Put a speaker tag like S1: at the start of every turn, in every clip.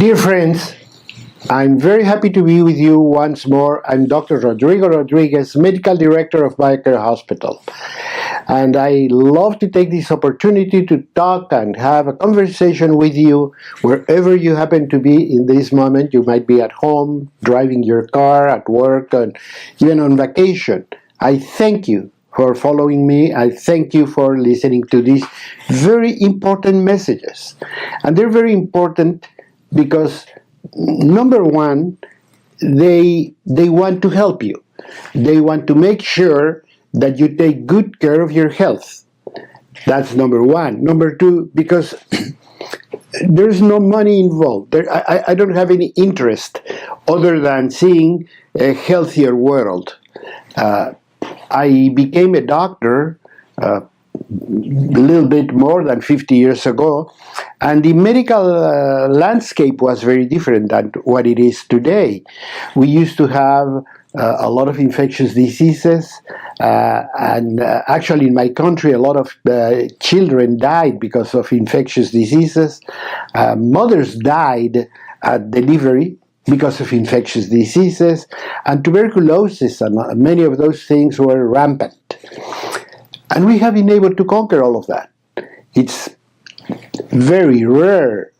S1: Dear friends, I'm very happy to be with you once more. I'm Dr. Rodrigo Rodriguez, Medical Director of BioCare Hospital. And I love to take this opportunity to talk and have a conversation with you wherever you happen to be in this moment. You might be at home, driving your car, at work, and even on vacation. I thank you for following me. I thank you for listening to these very important messages. And they're very important because, number one, they want to help you. They want to make sure that you take good care of your health. That's number one. Number two, because there's no money involved. I don't have any interest other than seeing a healthier world. I became a doctor a little bit more than 50 years ago, and the medical landscape was very different than what it is today. We used to have a lot of infectious diseases, and actually in my country a lot of children died because of infectious diseases. Mothers died at delivery because of infectious diseases, and tuberculosis and many of those things were rampant. And we have been able to conquer all of that. It's very rare,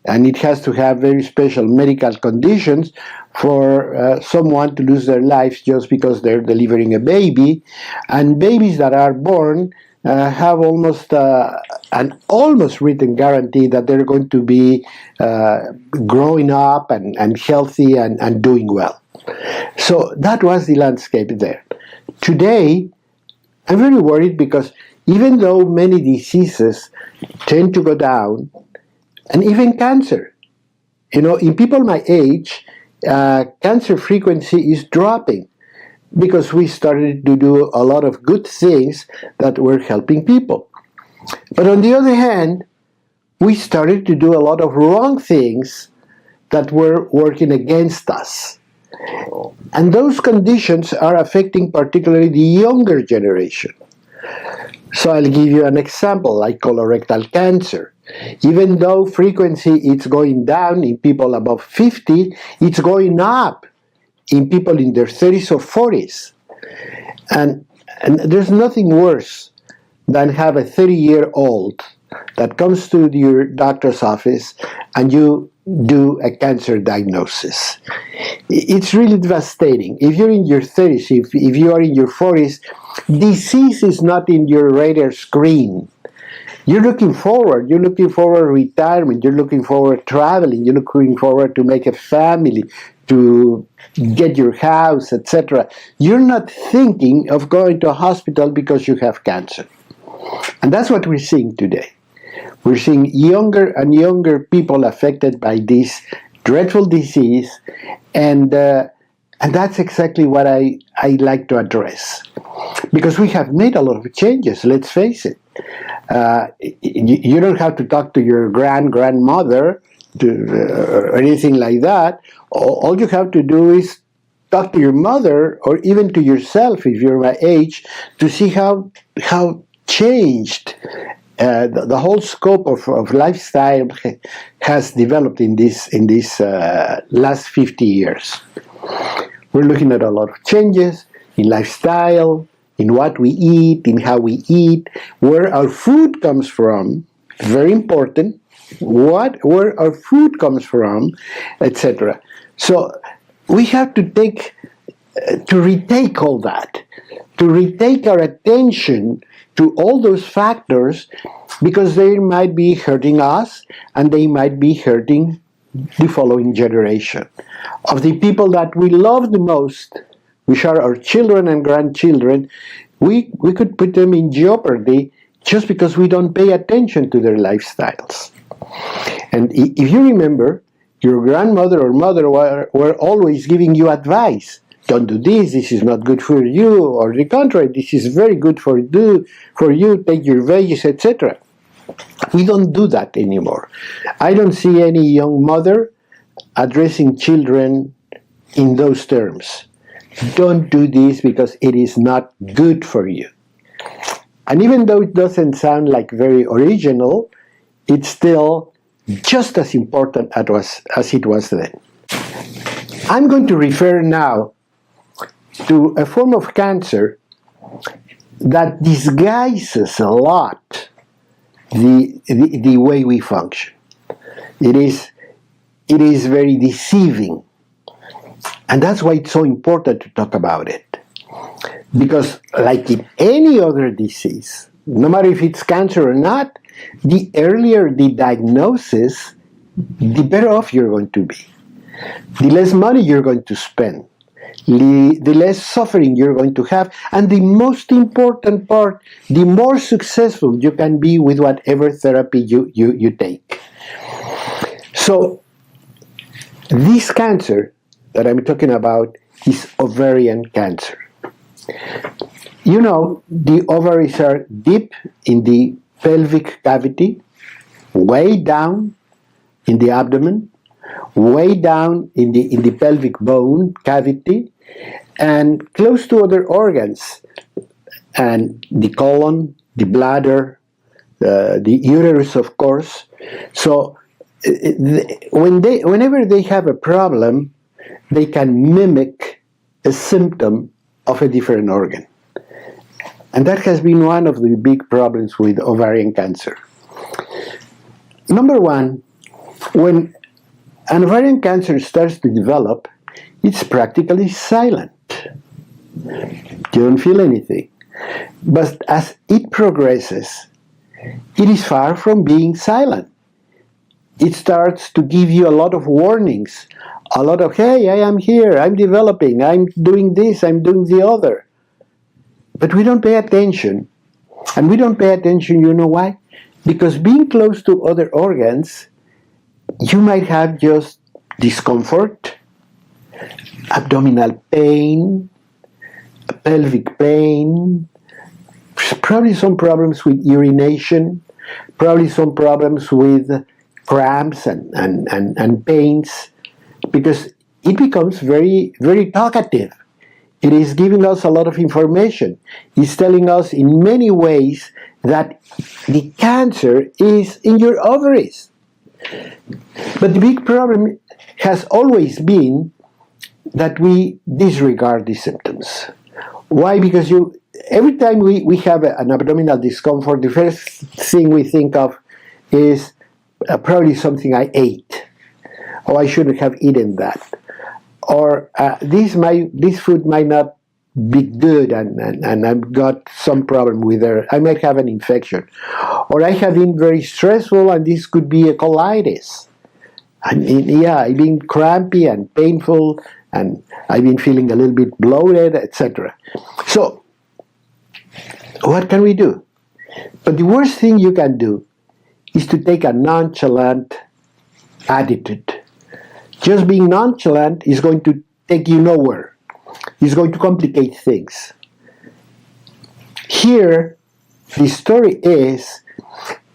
S1: and it has to have very special medical conditions for someone to lose their lives just because they're delivering a baby. And babies that are born have almost an almost written guarantee that they're going to be growing up and healthy and doing well. So that was the landscape there. Today, I'm very worried because even though many diseases tend to go down, and even cancer, in people my age, cancer frequency is dropping because we started to do a lot of good things that were helping people. But on the other hand, we started to do a lot of wrong things that were working against us. And those conditions are affecting particularly the younger generation. So I'll give you an example, like colorectal cancer. Even though frequency is going down in people above 50, it's going up in people in their 30s or 40s. And there's nothing worse than have a 30-year-old that comes to your doctor's office and you do a cancer diagnosis. It's really devastating. If you're in your 30s, if you are in your 40s, disease is not in your radar screen. You're looking forward retirement, you're looking forward traveling, you're looking forward to make a family, to get your house, etc. You're not thinking of going to a hospital because you have cancer. And that's what we're seeing today. We're seeing younger and younger people affected by this dreadful disease, and that's exactly what I like to address. Because we have made a lot of changes, let's face it. You don't have to talk to your grandmother or anything like that. All you have to do is talk to your mother, or even to yourself if you're my age, to see how changed the whole scope of lifestyle has developed in this last 50 years. We're looking at a lot of changes in lifestyle, in what we eat, in how we eat, where our food comes from, very important, where our food comes from, etc. So we have to retake all that, to retake our attention to all those factors, because they might be hurting us and they might be hurting the following generation. Of the people that we love the most, which are our children and grandchildren, we could put them in jeopardy just because we don't pay attention to their lifestyles. And if you remember, your grandmother or mother were always giving you advice. Don't do this is not good for you, or the contrary, this is very good for you, take your veggies, etc. We don't do that anymore. I don't see any young mother addressing children in those terms. Don't do this because it is not good for you. And even though it doesn't sound like very original, it's still just as important as it was then. I'm going to refer now to a form of cancer that disguises a lot the way we function. It is very deceiving. And that's why it's so important to talk about it. Because like in any other disease, no matter if it's cancer or not, the earlier the diagnosis, the better off you're going to be. The less money you're going to spend, the less suffering you're going to have, and the most important part, the more successful you can be with whatever therapy you take. So, this cancer that I'm talking about is ovarian cancer. You know, the ovaries are deep in the pelvic cavity, way down in the abdomen, way down in the pelvic bone cavity, and close to other organs, and the colon, the bladder, the uterus, of course. So whenever they have a problem, they can mimic a symptom of a different organ. And that has been one of the big problems with ovarian cancer. Number one, when an ovarian cancer starts to develop, it's practically silent. You don't feel anything. But as it progresses, it is far from being silent. It starts to give you a lot of warnings, a lot of, hey, I am here, I'm developing, I'm doing this, I'm doing the other. But we don't pay attention. And we don't pay attention, you know why? Because being close to other organs, you might have just discomfort, abdominal pain, pelvic pain, probably some problems with urination, probably some problems with cramps and pains, because it becomes very, very talkative. It is giving us a lot of information. It's telling us in many ways that the cancer is in your ovaries. But the big problem has always been that we disregard the symptoms. Why? Because every time we have an abdominal discomfort, the first thing we think of is probably something I ate. Oh, I shouldn't have eaten that. Or this food might not be good, and I've got some problem with it. I might have an infection. Or I have been very stressful, and this could be a colitis. I mean, yeah, I've been crampy and painful, and I've been feeling a little bit bloated, etc. So, what can we do? But the worst thing you can do is to take a nonchalant attitude. Just being nonchalant is going to take you nowhere. It's going to complicate things. Here, the story is,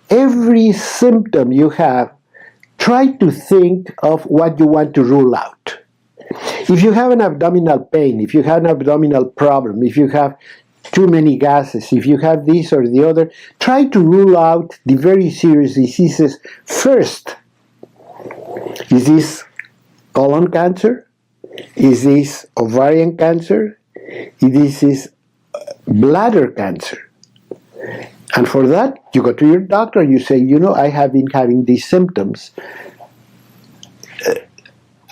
S1: every symptom you have, try to think of what you want to rule out. If you have an abdominal pain, if you have an abdominal problem, if you have too many gases, if you have this or the other, try to rule out the very serious diseases first. Is this colon cancer? Is this ovarian cancer? This is bladder cancer. And for that, you go to your doctor, you say, you know, I have been having these symptoms.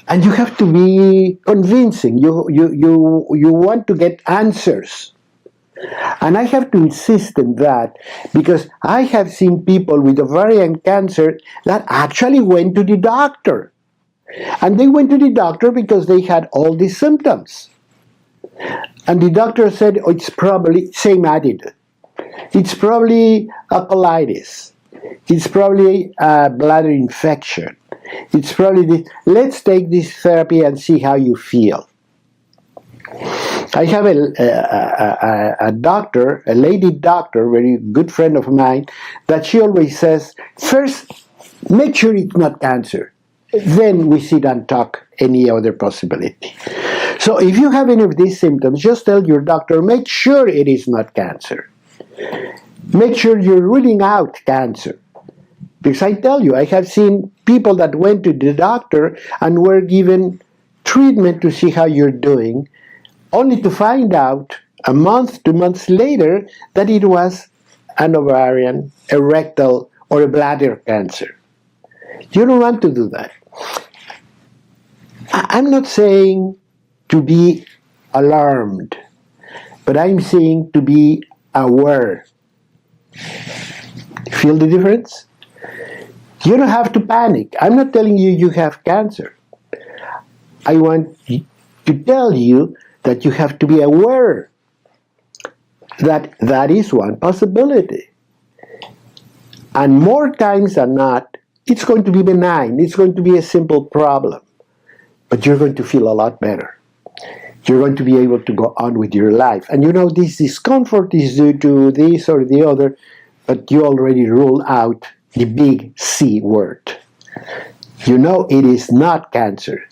S1: And you have to be convincing. You want to get answers. And I have to insist on that, because I have seen people with ovarian cancer that actually went to the doctor. And they went to the doctor because they had all these symptoms. And the doctor said, oh, it's probably same attitude. It's probably a colitis. It's probably a bladder infection. It's probably this. Let's take this therapy and see how you feel. I have a doctor, a lady doctor, very good friend of mine, that she always says, first, make sure it's not cancer. Then we sit and talk any other possibility. So if you have any of these symptoms, just tell your doctor, make sure it is not cancer. Make sure you're ruling out cancer. Because I tell you, I have seen people that went to the doctor and were given treatment to see how you're doing, only to find out a month, 2 months later that it was an ovarian, a rectal, or a bladder cancer. You don't want to do that. I'm not saying to be alarmed, but I'm saying to be aware. Feel the difference? You don't have to panic. I'm not telling you you have cancer. I want to tell you that you have to be aware that that is one possibility. And more times than not, it's going to be benign. It's going to be a simple problem. But you're going to feel a lot better. You're going to be able to go on with your life. And you know, this discomfort is due to this or the other, but you already ruled out the big C word. You know it is not cancer.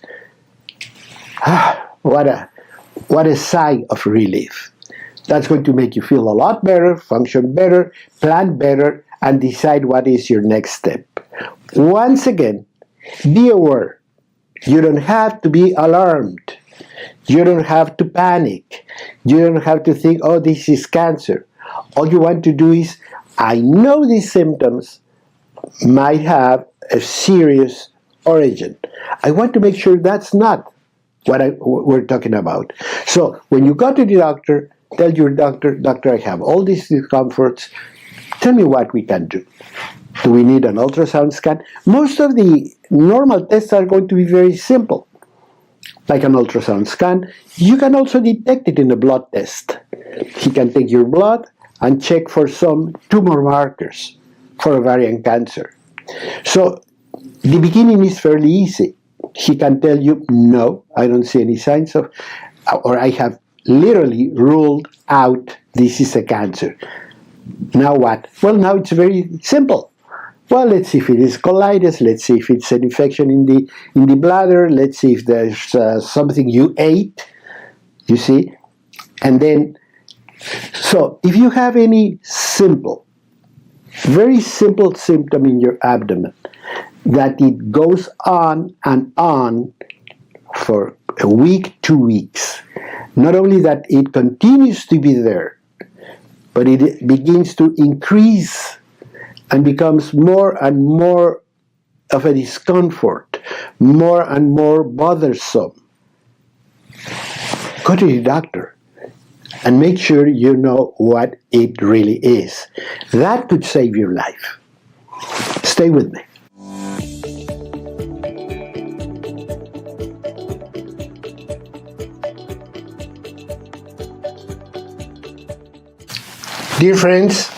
S1: What a sigh of relief. That's going to make you feel a lot better, function better, plan better, and decide what is your next step. Once again, be aware. You don't have to be alarmed. You don't have to panic. You don't have to think, oh, this is cancer. All you want to do is, I know these symptoms might have a serious origin. I want to make sure that's not what we're talking about. So when you go to the doctor, tell your doctor, doctor, I have all these discomforts. Tell me what we can do. Do we need an ultrasound scan? Most of the normal tests are going to be very simple, like an ultrasound scan. You can also detect it in a blood test. He can take your blood and check for some tumor markers for ovarian cancer. So the beginning is fairly easy. He can tell you, no, I don't see any signs of, or I have literally ruled out this is a cancer. Now what? Well, now it's very simple. Well, let's see if it is colitis. Let's see if it's an infection in the bladder. Let's see if there's something you ate. You see, and then so if you have any simple, very simple symptom in your abdomen that it goes on and on for a week, 2 weeks, not only that it continues to be there, but it begins to increase and becomes more and more of a discomfort, more and more bothersome, go to the doctor and make sure you know what it really is. That could save your life. Stay with me. Dear friends,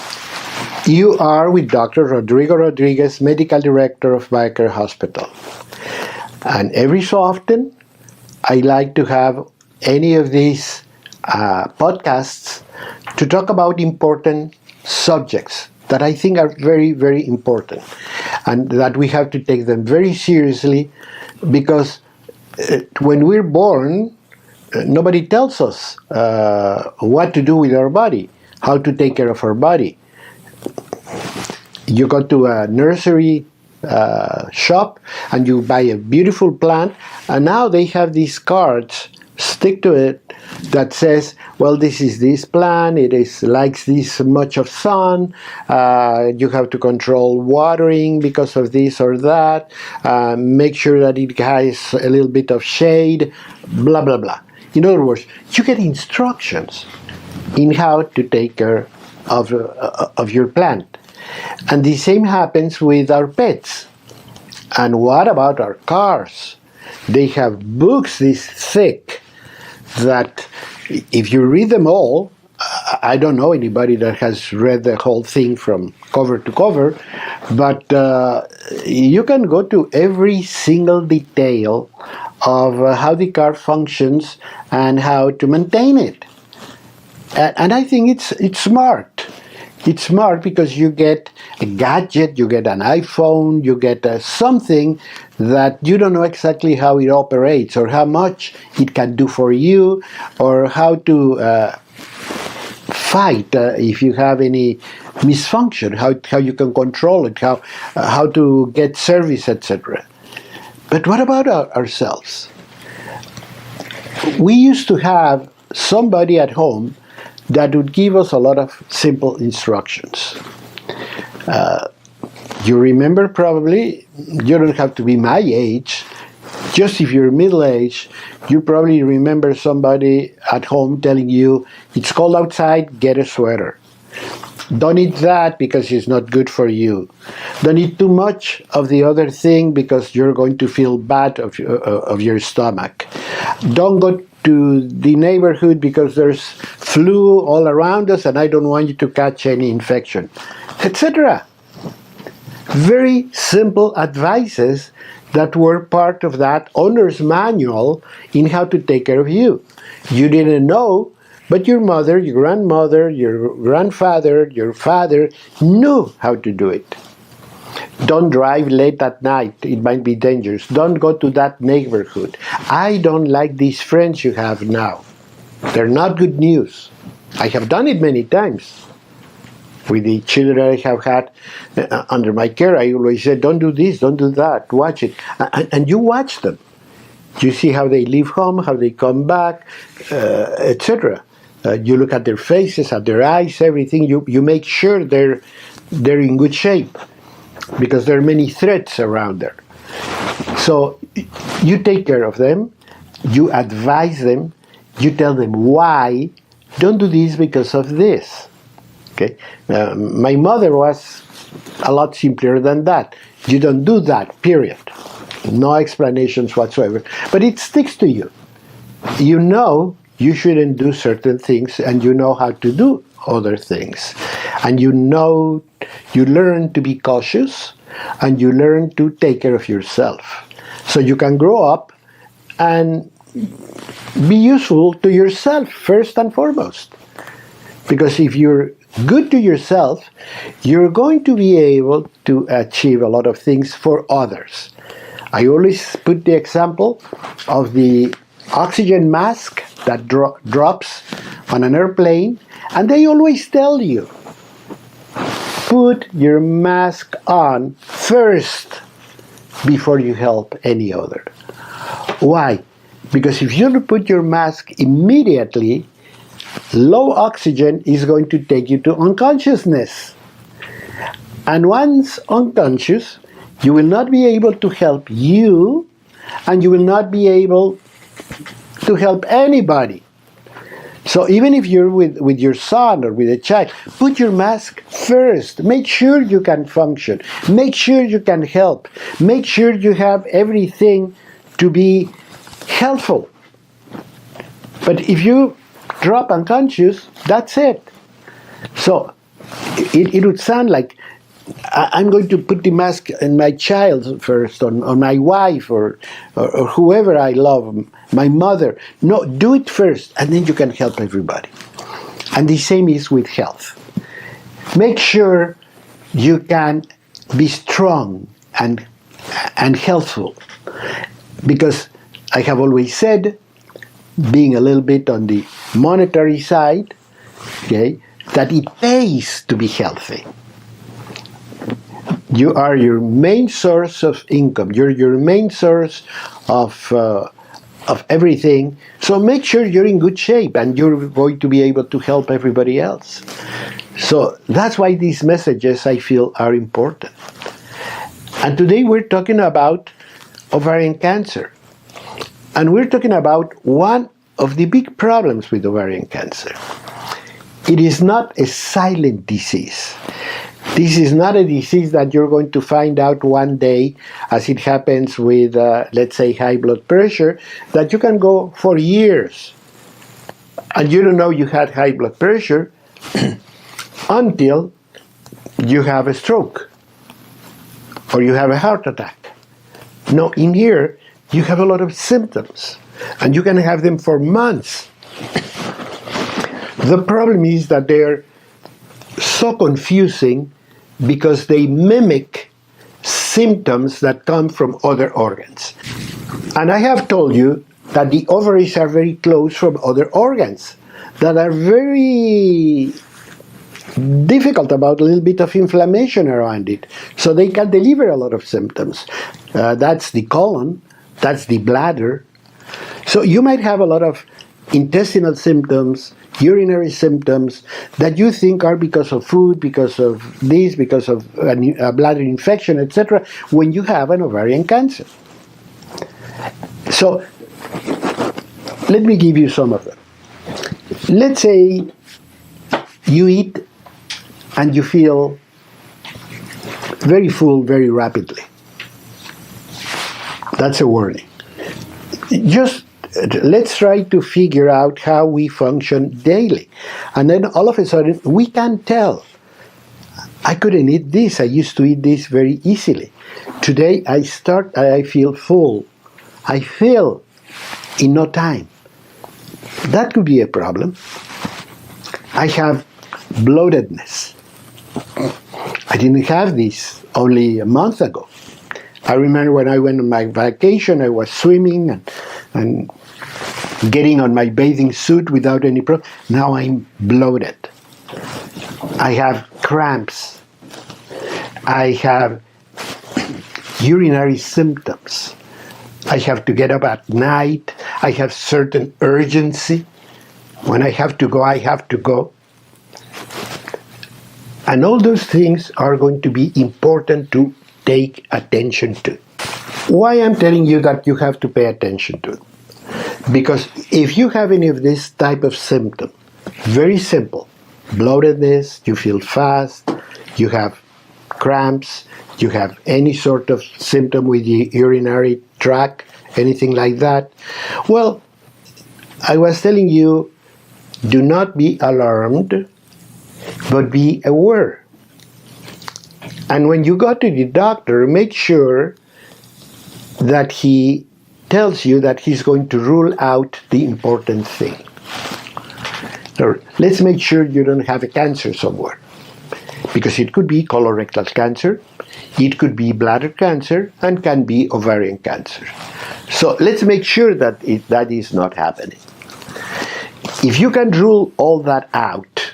S1: you are with Dr. Rodrigo Rodriguez, Medical Director of BioCare Hospital. And every so often, I like to have any of these podcasts to talk about important subjects that I think are very, very important, and that we have to take them very seriously, because when we're born, nobody tells us what to do with our body, how to take care of our body. You go to a nursery shop and you buy a beautiful plant, and now they have these cards, stick to it, that says, well, this is this plant, it likes this much of sun, you have to control watering because of this or that, make sure that it has a little bit of shade, blah, blah, blah. In other words, you get instructions in how to take care of your plant. And the same happens with our pets. And what about our cars? They have books this thick that if you read them all, I don't know anybody that has read the whole thing from cover to cover, but you can go to every single detail of how the car functions and how to maintain it. And I think it's smart. It's smart because you get a gadget, you get an iPhone, you get something that you don't know exactly how it operates or how much it can do for you or how to fight if you have any misfunction, how you can control it, how to get service, etc. But what about ourselves? We used to have somebody at home that would give us a lot of simple instructions. You remember probably, you don't have to be my age, just if you're middle-aged, you probably remember somebody at home telling you, it's cold outside, get a sweater. Don't eat that because it's not good for you. Don't eat too much of the other thing because you're going to feel bad of your stomach. Don't go to the neighborhood because there's flu all around us and I don't want you to catch any infection, etc. Very simple advices that were part of that owner's manual in how to take care of you. You didn't know, but your mother, your grandmother, your grandfather, your father knew how to do it. Don't drive late at night, it might be dangerous. Don't go to that neighborhood. I don't like these friends you have now. They're not good news. I have done it many times. With the children I have had under my care, I always said, don't do this, don't do that, watch it. And you watch them. You see how they leave home, how they come back, etc. You look at their faces, at their eyes, everything. You make sure they're in good shape because there are many threats around there. So you take care of them, you advise them, you tell them why. Don't do this because of this. Okay, my mother was a lot simpler than that. You don't do that, period. No explanations whatsoever. But it sticks to you. You know you shouldn't do certain things and you know how to do other things. And you learn to be cautious and you learn to take care of yourself. So you can grow up and be useful to yourself first and foremost. Because if you're good to yourself, you're going to be able to achieve a lot of things for others. I always put the example of the oxygen mask that drops on an airplane, and they always tell you, put your mask on first before you help any other. Why? Because if you don't put your mask immediately, low oxygen is going to take you to unconsciousness. And once unconscious, you will not be able to help you, and you will not be able to help anybody. So even if you're with your son or with a child, put your mask first. Make sure you can function. Make sure you can help. Make sure you have everything to be helpful. But if you drop unconscious, that's it. So it would sound like I'm going to put the mask on my child first, on my wife or whoever I love, my mother. No, do it first, and then you can help everybody. And the same is with health. Make sure you can be strong and healthful. Because I have always said, being a little bit on the monetary side, okay, that it pays to be healthy. You are your main source of income. You're your main source of everything. So make sure you're in good shape and you're going to be able to help everybody else. So that's why these messages, I feel, are important. And today we're talking about ovarian cancer. And we're talking about one of the big problems with ovarian cancer. It is not a silent disease. This is not a disease that you're going to find out one day, as it happens with, let's say, high blood pressure, that you can go for years. And you don't know you had high blood pressure until you have a stroke or you have a heart attack. No, in here, you have a lot of symptoms, and you can have them for months. The problem is that they're so confusing because they mimic symptoms that come from other organs. And I have told you that the ovaries are very close from other organs that are very difficult about a little bit of inflammation around it. So they can deliver a lot of symptoms. That's the colon, that's the bladder. So you might have a lot of intestinal symptoms, urinary symptoms that you think are because of food, because of this, because of a bladder infection, etc., when you have an ovarian cancer. So let me give you some of them. Let's say you eat and you feel very full very rapidly. That's a warning. Just let's try to figure out how we function daily. And then all of a sudden, we can tell. I couldn't eat this. I used to eat this very easily. Today, I feel full. I feel in no time. That could be a problem. I have bloatedness. I didn't have this only a month ago. I remember when I went on my vacation, I was swimming and getting on my bathing suit without any problem. Now I'm bloated. I have cramps. I have urinary symptoms. I have to get up at night. I have certain urgency. When I have to go, I have to go. And all those things are going to be important to take attention to. Why I'm telling you that you have to pay attention to? Because if you have any of this type of symptom, very simple, bloatedness, you feel fast, you have cramps, you have any sort of symptom with the urinary tract, anything like that, well, I was telling you, do not be alarmed, but be aware. And when you go to the doctor, make sure that he tells you that he's going to rule out the important thing. So let's make sure you don't have a cancer somewhere, because it could be colorectal cancer, it could be bladder cancer, and can be ovarian cancer. So let's make sure that that is not happening. If you can rule all that out,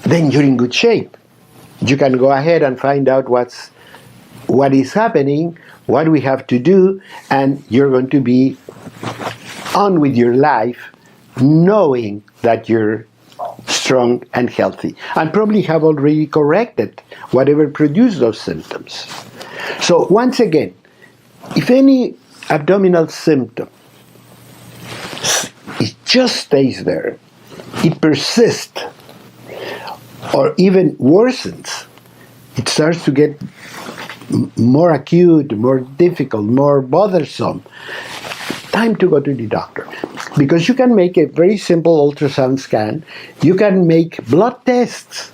S1: then you're in good shape. You can go ahead and find out what is happening, what we have to do, and you're going to be on with your life knowing that you're strong and healthy, and probably have already corrected whatever produced those symptoms. So once again, if any abdominal symptom, it just stays there, it persists, or even worsens, it starts to get more acute, more difficult, more bothersome, time to go to the doctor. Because you can make a very simple ultrasound scan, you can make blood tests.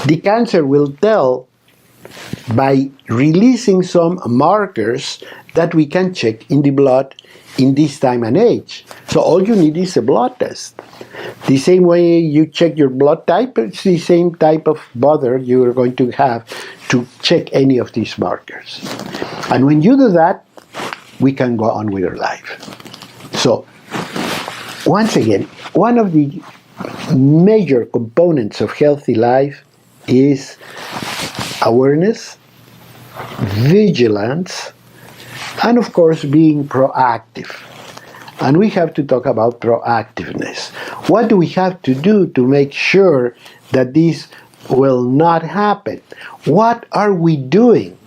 S1: The cancer will tell by releasing some markers that we can check in the blood in this time and age. So all you need is a blood test. The same way you check your blood type, it's the same type of bother you are going to have to check any of these markers. And when you do that, we can go on with our life. So, once again, one of the major components of healthy life is awareness, vigilance, and of course being proactive. And we have to talk about proactiveness. What do we have to do to make sure that this will not happen? What are we doing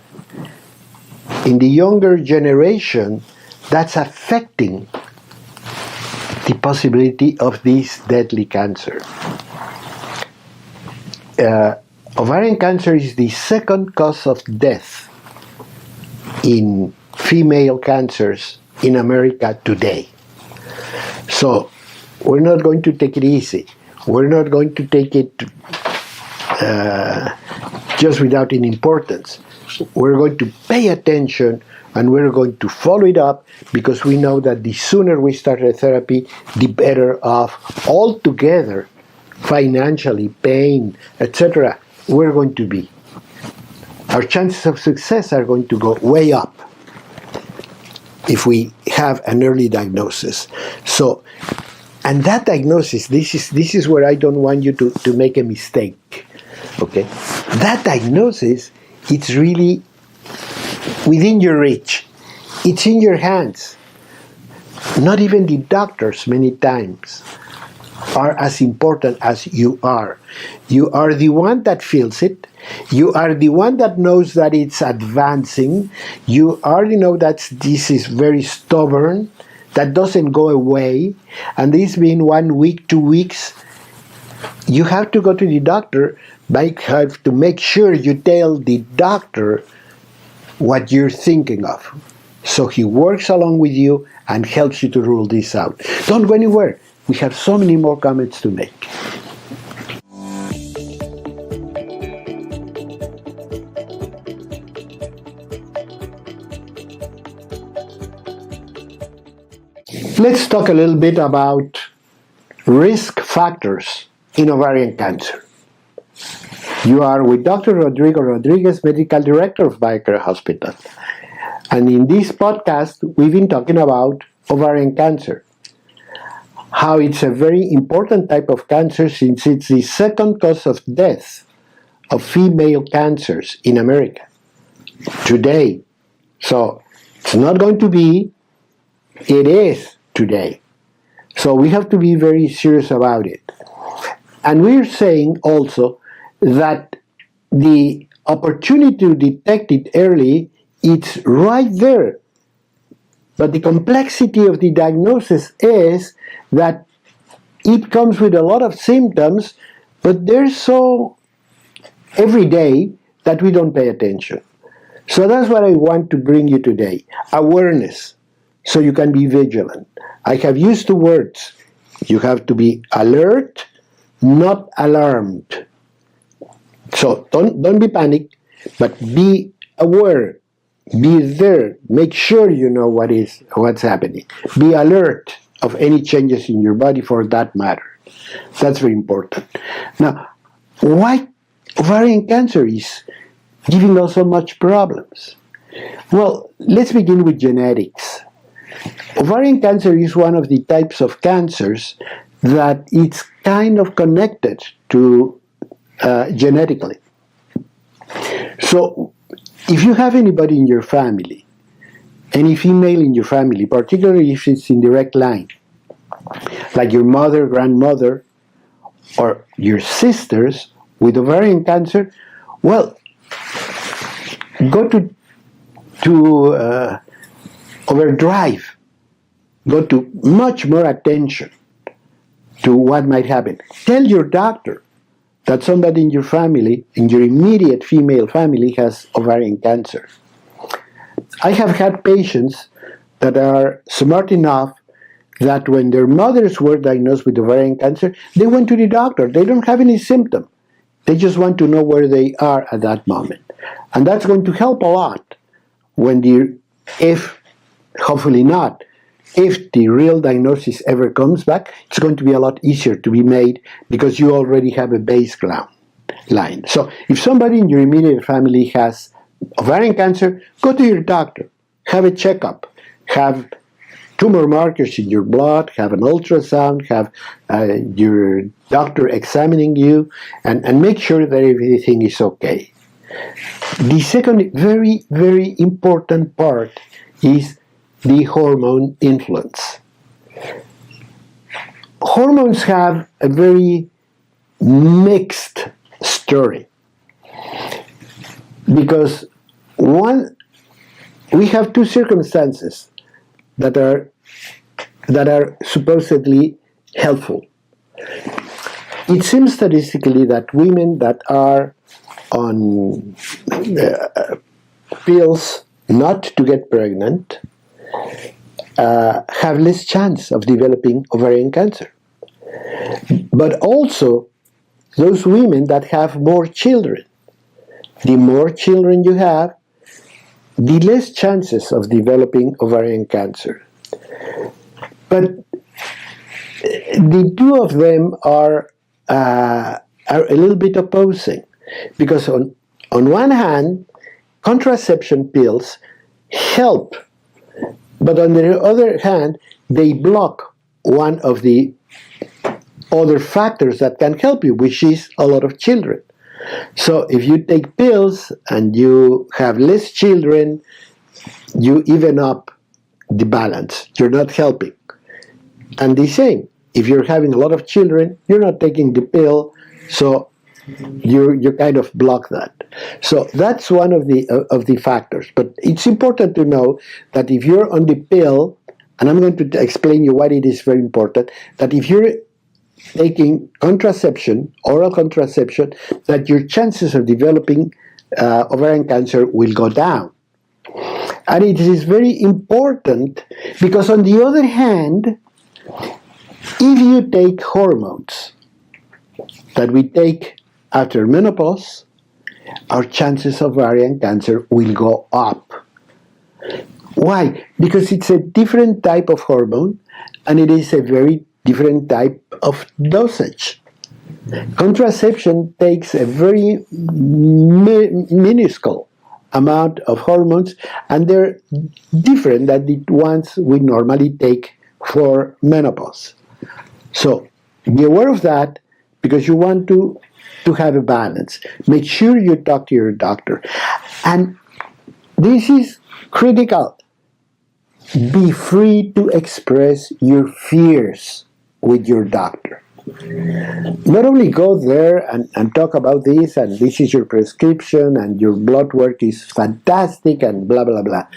S1: in the younger generation that's affecting the possibility of this deadly cancer? Ovarian cancer is the second cause of death in female cancers in America today. So we're not going to take it easy. We're not going to take it just without any importance. We're going to pay attention, and we're going to follow it up, because we know that the sooner we start a therapy, the better off altogether, financially, pain, etc., we're going to be. Our chances of success are going to go way up if we have an early diagnosis. So And that diagnosis, this is where I don't want you to make a mistake. Okay? That diagnosis, it's really within your reach. It's in your hands. Not even the doctors many times are as important as you are. You are the one that feels it. You are the one that knows that it's advancing. You already know that this is very stubborn, that doesn't go away, and this being 1 week, 2 weeks, you have to go to the doctor. Have to make sure you tell the doctor what you're thinking of. So he works along with you and helps you to rule this out. Don't go anywhere. We have so many more comments to make. Let's talk a little bit about risk factors in ovarian cancer. You are with Dr. Rodrigo Rodriguez, Medical Director of BioCare Hospital. And in this podcast, we've been talking about ovarian cancer. How it's a very important type of cancer since it's the second cause of death of female cancers in America today. So it's not going to be, it is today. So we have to be very serious about it. And we're saying also that the opportunity to detect it early, it's right there. But the complexity of the diagnosis is that it comes with a lot of symptoms, but they're so everyday that we don't pay attention. So that's what I want to bring you today. Awareness, so you can be vigilant. I have used the words, you have to be alert, not alarmed. So don't be panicked, but be aware. Be there. Make sure you know what's happening. Be alert of any changes in your body for that matter. That's very important. Now, why ovarian cancer is giving us so much problems? Well, let's begin with genetics. Ovarian cancer is one of the types of cancers that it's kind of connected to genetically. So, if you have anybody in your family, any female in your family, particularly if it's in direct line, like your mother, grandmother, or your sisters with ovarian cancer, well, go to overdrive. Go to much more attention to what might happen. Tell your doctor that somebody in your family, in your immediate female family, has ovarian cancer. I have had patients that are smart enough that when their mothers were diagnosed with ovarian cancer, they went to the doctor. They don't have any symptom. They just want to know where they are at that moment. And that's going to help a lot when hopefully not, if the real diagnosis ever comes back, it's going to be a lot easier to be made because you already have a baseline. So if somebody in your immediate family has ovarian cancer, go to your doctor, have a checkup, have tumor markers in your blood, have an ultrasound, have your doctor examining you, and make sure that everything is okay. The second very, very important part is the hormone influence. Hormones have a very mixed story because we have two circumstances that are supposedly helpful. It seems statistically that women that are on pills not to get pregnant have less chance of developing ovarian cancer. But also, those women that have more children. The more children you have, the less chances of developing ovarian cancer. But the two of them are a little bit opposing, because on one hand, contraception pills help, but on the other hand, they block one of the other factors that can help you, which is a lot of children. So if you take pills and you have less children, you even up the balance. You're not helping. And the same, if you're having a lot of children, you're not taking the pill, so you kind of block that. So that's one of the factors. But it's important to know that if you're on the pill, and I'm going to explain you why it is very important, that if you're taking contraception, oral contraception, that your chances of developing ovarian cancer will go down. And it is very important because, on the other hand, if you take hormones that we take after menopause, our chances of ovarian cancer will go up. Why? Because it's a different type of hormone, and it is a very different type of dosage. Contraception takes a very minuscule amount of hormones, and they're different than the ones we normally take for menopause. So be aware of that, because you want to have a balance. Make sure you talk to your doctor. And this is critical. Be free to express your fears with your doctor. Not only go there and talk about this, and this is your prescription, and your blood work is fantastic, and blah, blah, blah.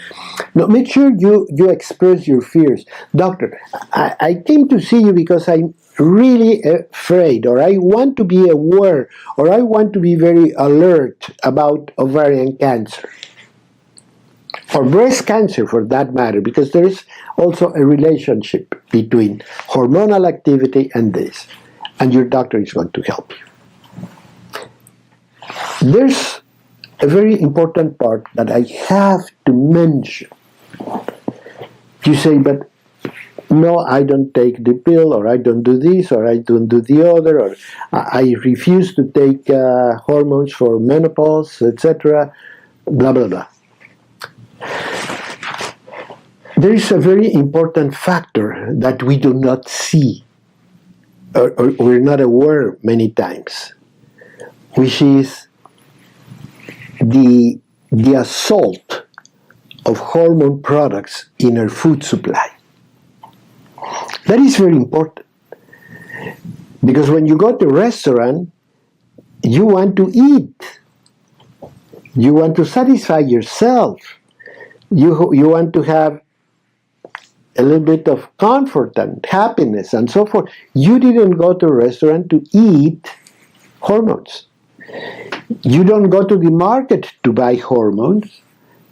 S1: No, make sure you express your fears. Doctor, I came to see you because I'm really afraid, or I want to be aware, or I want to be very alert about ovarian cancer. Or breast cancer, for that matter, because there is also a relationship between hormonal activity and this, and your doctor is going to help you. There's a very important part that I have to mention. You say, but no, I don't take the pill, or I don't do this, or I don't do the other, or I refuse to take hormones for menopause, etc., blah, blah, blah. There is a very important factor that we do not see, or we're not aware many times, which is the assault of hormone products in our food supply. That is very important, because when you go to a restaurant, you want to eat. You want to satisfy yourself. You want to have a little bit of comfort and happiness and so forth. You didn't go to a restaurant to eat hormones. You don't go to the market to buy hormones.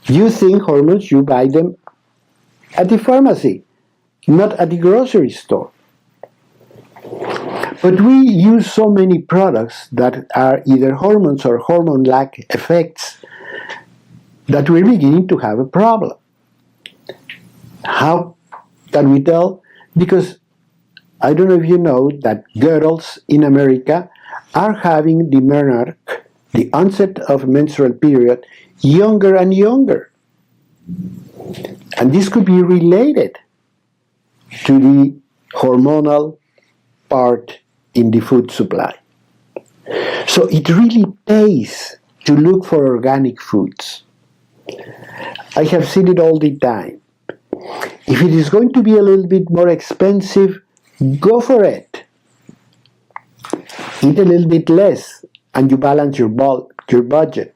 S1: You think hormones, you buy them at the pharmacy, not at the grocery store. But we use so many products that are either hormones or hormone-like effects that we're beginning to have a problem. How can we tell? Because I don't know if you know that girls in America are having the menarche, the onset of menstrual period, younger and younger. And this could be related to the hormonal part in the food supply. So it really pays to look for organic foods. I have seen it all the time. If it is going to be a little bit more expensive, go for it. Eat a little bit less, and you balance your budget.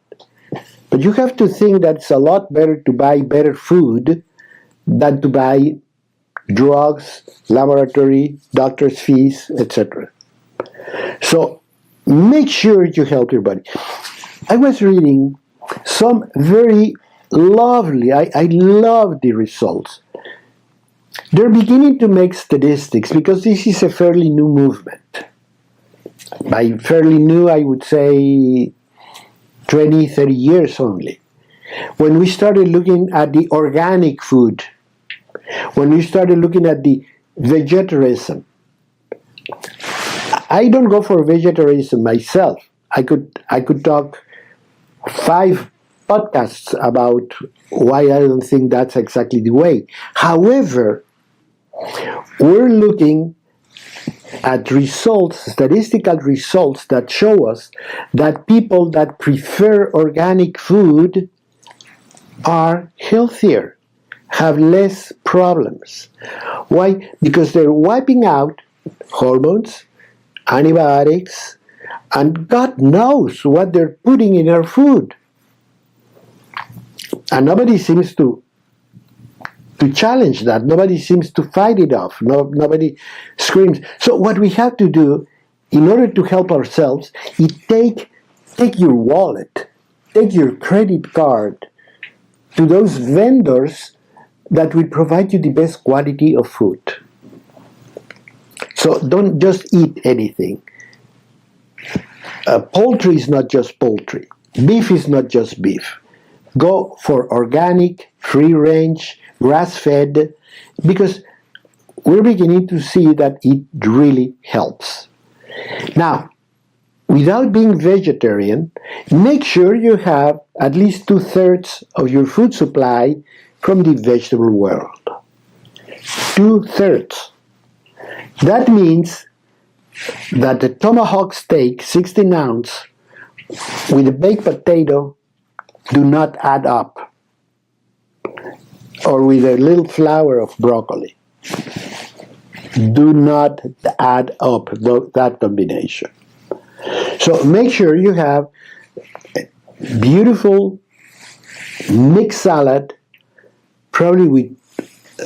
S1: But you have to think that it's a lot better to buy better food than to buy drugs, laboratory, doctor's fees, etc. So make sure you help your body. I was reading some very lovely, I love the results. They're beginning to make statistics because this is a fairly new movement. By fairly new, I would say 20, 30 years only. When we started looking at the organic food, when we started looking at the vegetarianism, I don't go for vegetarianism myself. I could talk 5 podcasts about why I don't think that's exactly the way. However, we're looking at results, statistical results that show us that people that prefer organic food are healthier, have less problems. Why? Because they're wiping out hormones, antibiotics, and God knows what they're putting in our food. And nobody seems to challenge that. Nobody seems to fight it off. Nobody screams. So what we have to do in order to help ourselves is take your wallet, take your credit card to those vendors that will provide you the best quality of food. So don't just eat anything. Poultry is not just poultry. Beef is not just beef. Go for organic, free-range, grass-fed, because we're beginning to see that it really helps. Now, without being vegetarian, make sure you have at least 2/3 of your food supply from the vegetable world. 2/3. That means that the tomahawk steak, 16 ounce, with a baked potato, do not add up. Or with a little flower of broccoli. Do not add up that combination. So make sure you have a beautiful mixed salad, probably with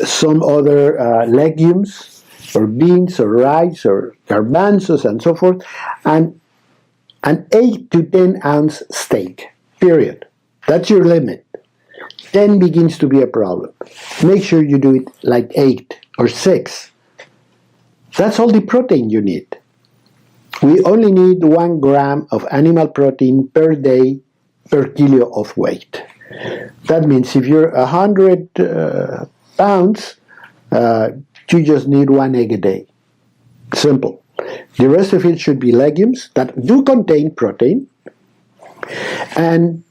S1: some other legumes, or beans, or rice, or garbanzos, and so forth, and an 8 to 10 ounce steak, period. That's your limit. 10 begins to be a problem. Make sure you do it like 8 or 6. That's all the protein you need. We only need 1 gram of animal protein per day per kilo of weight. That means if you're 100 pounds, you just need 1 egg a day. Simple. The rest of it should be legumes that do contain protein, and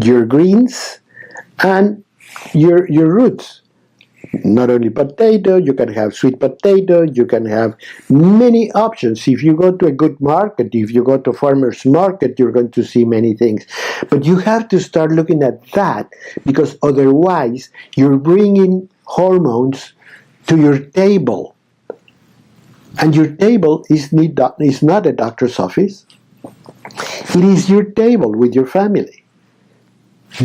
S1: your greens, and your roots. Not only potato, you can have sweet potato, you can have many options. If you go to a good market, if you go to a farmer's market, you're going to see many things. But you have to start looking at that, because otherwise you're bringing hormones to your table. And your table is not a doctor's office. It is your table with your family.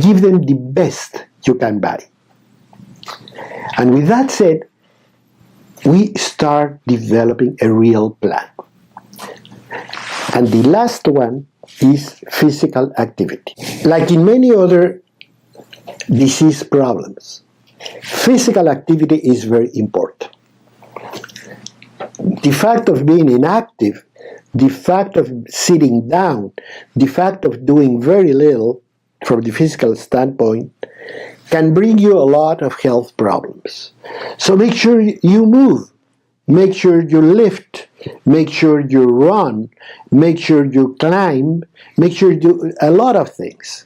S1: Give them the best you can buy. And with that said, we start developing a real plan. And the last one is physical activity. Like in many other disease problems, physical activity is very important. The fact of being inactive, the fact of sitting down, the fact of doing very little from the physical standpoint can bring you a lot of health problems. So make sure you move, make sure you lift, make sure you run, make sure you climb, make sure you do a lot of things.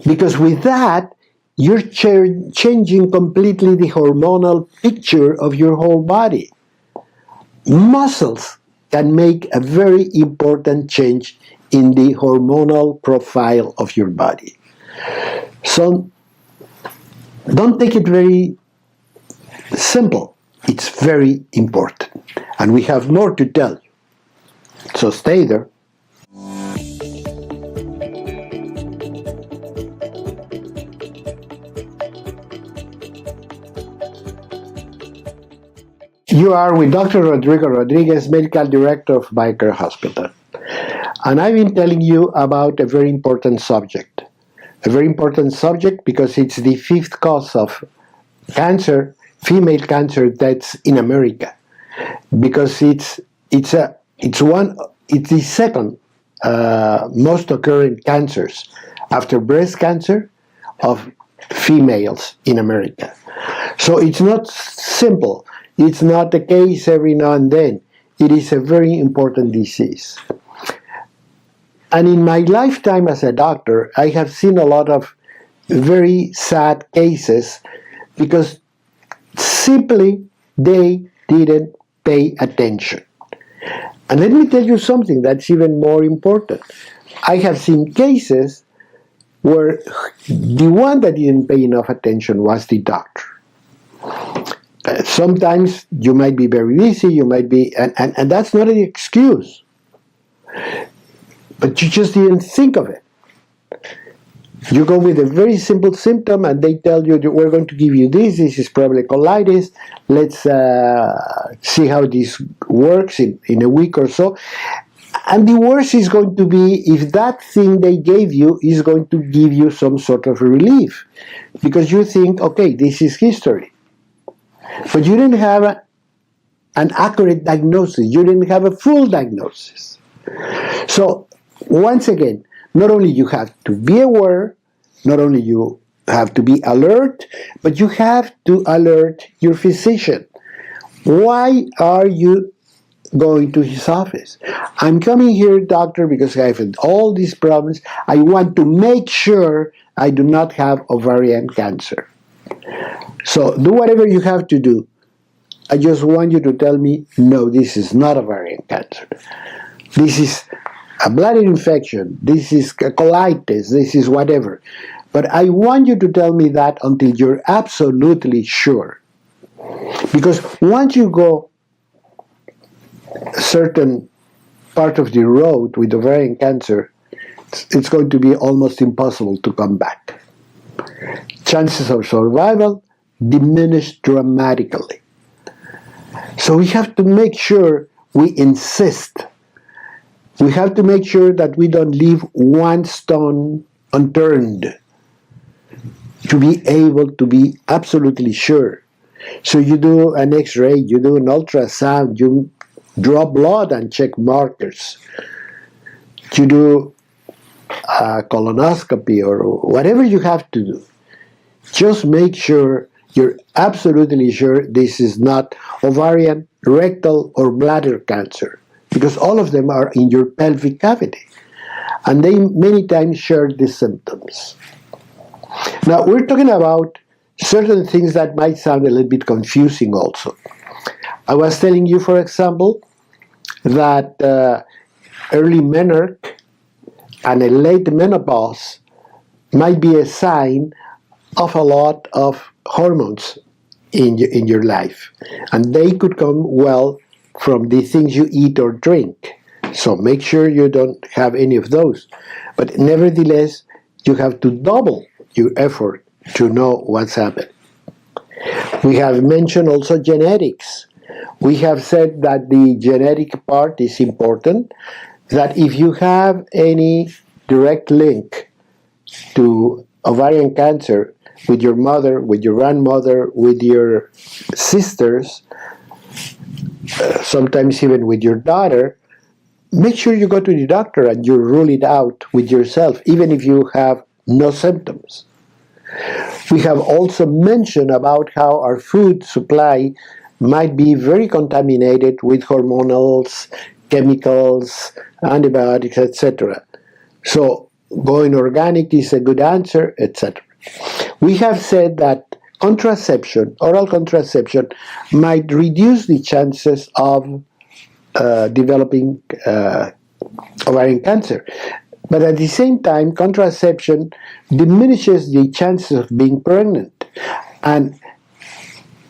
S1: Because with that, you're changing completely the hormonal picture of your whole body. Muscles can make a very important change in the hormonal profile of your body. So don't take it very simple. It's very important. And we have more to tell you. So stay there. You are with Dr. Rodrigo Rodriguez, Medical Director of BioCare Hospital. And I've been telling you about a very important subject. A very important subject because it's the 5th cause of cancer, female cancer deaths in America. Because it's the second most occurring cancers after breast cancer of females in America. So it's not simple. It's not the case every now and then. It is a very important disease. And in my lifetime as a doctor, I have seen a lot of very sad cases because simply they didn't pay attention. And let me tell you something that's even more important. I have seen cases where the one that didn't pay enough attention was the doctor. Sometimes you might be very busy, you might be, and that's not an excuse. But you just didn't think of it. You go with a very simple symptom and they tell you that we're going to give you this is probably colitis, let's see how this works in a week or so. And the worst is going to be if that thing they gave you is going to give you some sort of relief. Because you think, okay, this is history. But you didn't have an accurate diagnosis. You didn't have a full diagnosis. So, once again, not only you have to be aware, not only you have to be alert, but you have to alert your physician. Why are you going to his office? I'm coming here, doctor, because I have all these problems. I want to make sure I do not have ovarian cancer. So do whatever you have to do. I just want you to tell me, no, this is not ovarian cancer. This is a bladder infection. This is a colitis. This is whatever. But I want you to tell me that until you're absolutely sure. Because once you go a certain part of the road with ovarian cancer, it's going to be almost impossible to come back. Chances of survival diminish dramatically. So we have to make sure we insist. We have to make sure that we don't leave one stone unturned to be able to be absolutely sure. So you do an X-ray, you do an ultrasound, you draw blood and check markers. You do a colonoscopy or whatever you have to do. Just make sure you're absolutely sure this is not ovarian, rectal, or bladder cancer, because all of them are in your pelvic cavity, and they many times share the symptoms. Now, we're talking about certain things that might sound a little bit confusing also. I was telling you, for example, that early menarche and a late menopause might be a sign of a lot of hormones in your life. And they could come well from the things you eat or drink. So make sure you don't have any of those. But nevertheless, you have to double your effort to know what's happened. We have mentioned also genetics. We have said that the genetic part is important, that if you have any direct link to ovarian cancer with your mother, with your grandmother, with your sisters, sometimes even with your daughter, make sure you go to the doctor and you rule it out with yourself, even if you have no symptoms. We have also mentioned about how our food supply might be very contaminated with hormonals, chemicals, antibiotics, etc. So going organic is a good answer, etc. We have said that contraception, oral contraception, might reduce the chances of developing ovarian cancer. But at the same time, contraception diminishes the chances of being pregnant. And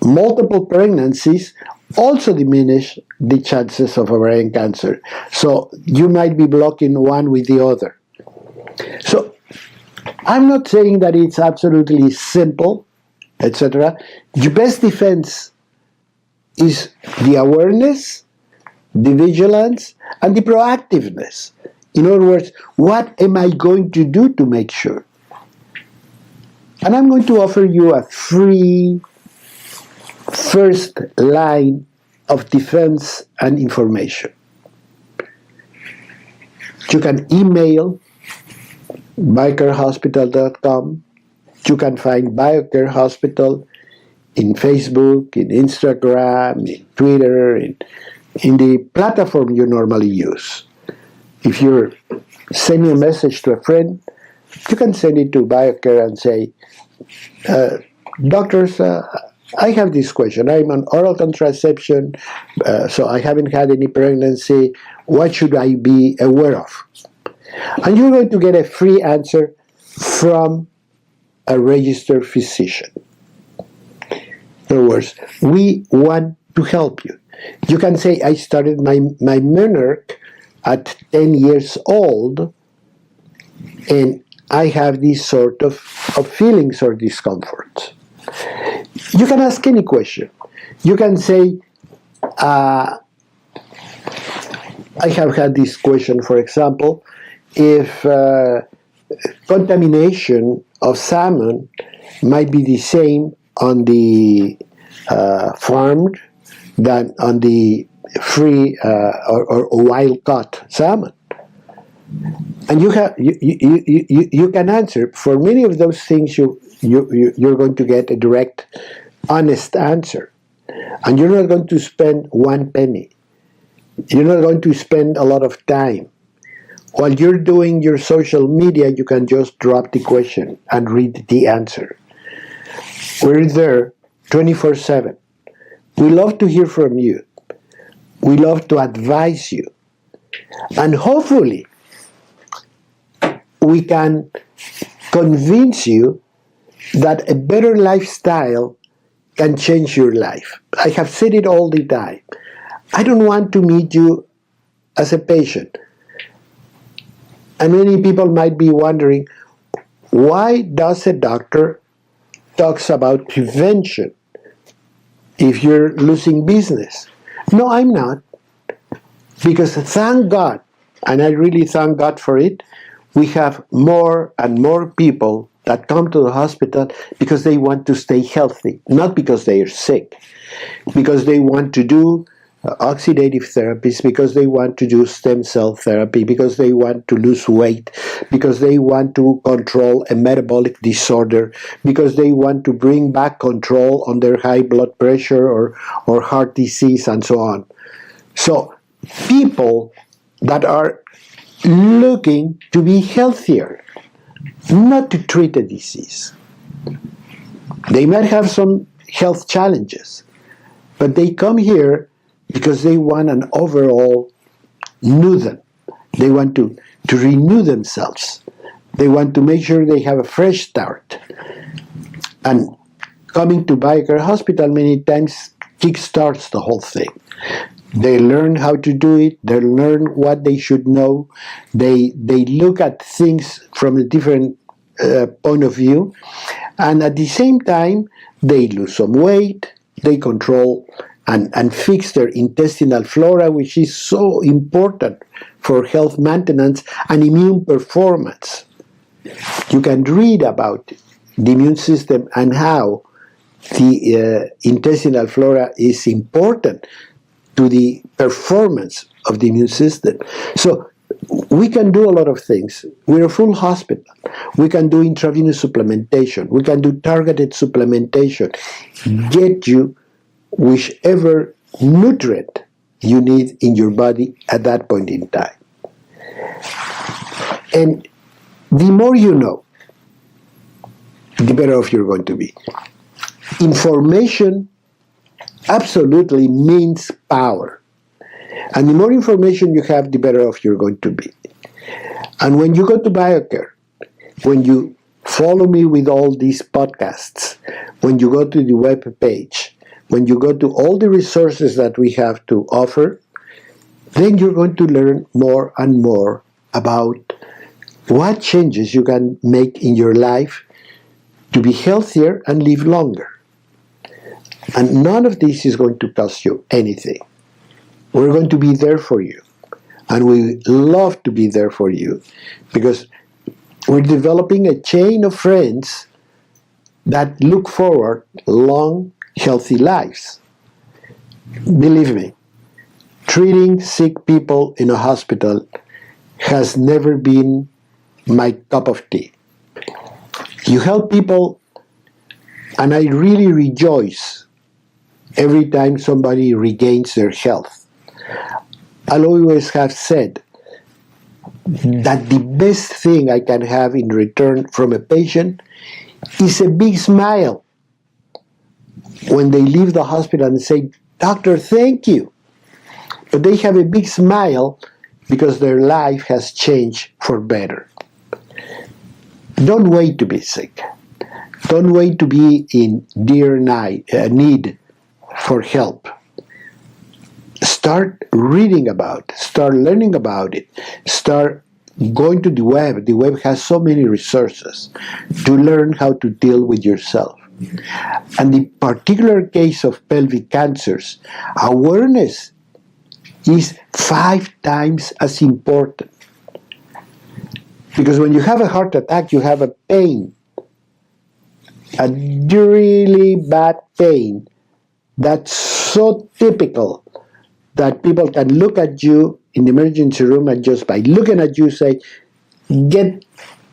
S1: multiple pregnancies also diminish the chances of ovarian cancer. So you might be blocking one with the other. So I'm not saying that it's absolutely simple, etc. Your best defense is the awareness, the vigilance, and the proactiveness. In other words, what am I going to do to make sure? And I'm going to offer you a free first line of defense and information. You can email biocarehospital.com. You can find BioCare Hospital in Facebook, in Instagram, in Twitter, in the platform you normally use. If you're sending a message to a friend, you can send it to BioCare and say, doctors, I have this question. I'm on oral contraception, so I haven't had any pregnancy. What should I be aware of? And you're going to get a free answer from a registered physician. In other words, we want to help you. You can say, I started my menarche at 10 years old, and I have these sort of feelings or discomforts. You can ask any question. You can say, I have had this question, for example, if contamination of salmon might be the same on the farmed than on the free or wild-caught salmon. And you can answer. For many of those things, you're going to get a direct, honest answer. And you're not going to spend one penny. You're not going to spend a lot of time. While you're doing your social media, you can just drop the question and read the answer. We're there 24/7. We love to hear from you. We love to advise you. And hopefully, we can convince you that a better lifestyle can change your life. I have said it all the time. I don't want to meet you as a patient. And many people might be wondering, why does a doctor talks about prevention if you're losing business? No, I'm not. Because thank God, and I really thank God for it, we have more and more people that come to the hospital because they want to stay healthy, not because they are sick, because they want to do oxidative therapies, because they want to do stem cell therapy, because they want to lose weight, because they want to control a metabolic disorder, because they want to bring back control on their high blood pressure or heart disease and so on. So people that are looking to be healthier, not to treat a disease. They might have some health challenges, but they come here because they want an overall new. They want to renew themselves. They want to make sure they have a fresh start. And coming to BioCare Hospital many times kickstarts the whole thing. They learn how to do it. They learn what they should know. They look at things from a different point of view. And at the same time, they lose some weight. They control and fix their intestinal flora, which is so important for health maintenance and immune performance. You can read about the immune system and how the intestinal flora is important to the performance of the immune system. So we can do a lot of things. We're a full hospital. We can do intravenous supplementation. We can do targeted supplementation. Get you whichever nutrient you need in your body at that point in time. And the more you know, the better off you're going to be. Information absolutely means power. And the more information you have, the better off you're going to be. And when you go to BioCare, when you follow me with all these podcasts, when you go to the web page, when you go to all the resources that we have to offer, then you're going to learn more and more about what changes you can make in your life to be healthier and live longer. And none of this is going to cost you anything. We're going to be there for you. And we love to be there for you because we're developing a chain of friends that look forward long, healthy lives. Believe me, treating sick people in a hospital has never been my cup of tea. You help people, and I really rejoice every time somebody regains their health. I'll always have said that the best thing I can have in return from a patient is a big smile when they leave the hospital and say, "Doctor, thank you." But they have a big smile because their life has changed for better. Don't wait to be sick. Don't wait to be in need for help. Start reading about it. Start learning about it. Start going to the web. The web has so many resources to learn how to deal with yourself. And the particular case of pelvic cancers, awareness is 5 times as important. Because when you have a heart attack, you have a pain, a really bad pain that's so typical that people can look at you in the emergency room and just by looking at you say, "Get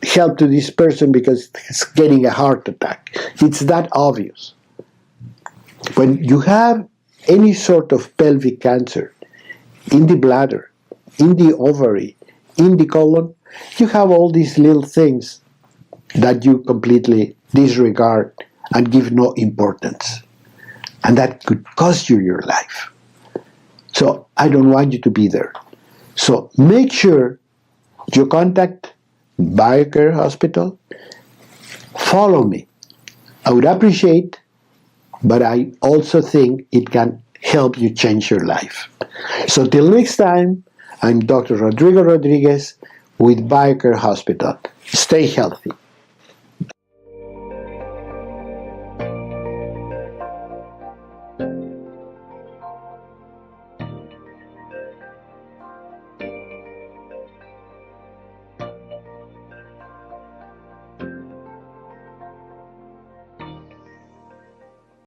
S1: help to this person because it's getting a heart attack." It's that obvious. When you have any sort of pelvic cancer in the bladder, in the ovary, in the colon, you have all these little things that you completely disregard and give no importance. And that could cost you your life. So I don't want you to be there. So make sure you contact BioCare Hospital. Follow me. I would appreciate, but I also think it can help you change your life. So till next time, I'm Dr. Rodrigo Rodriguez with BioCare Hospital. Stay healthy.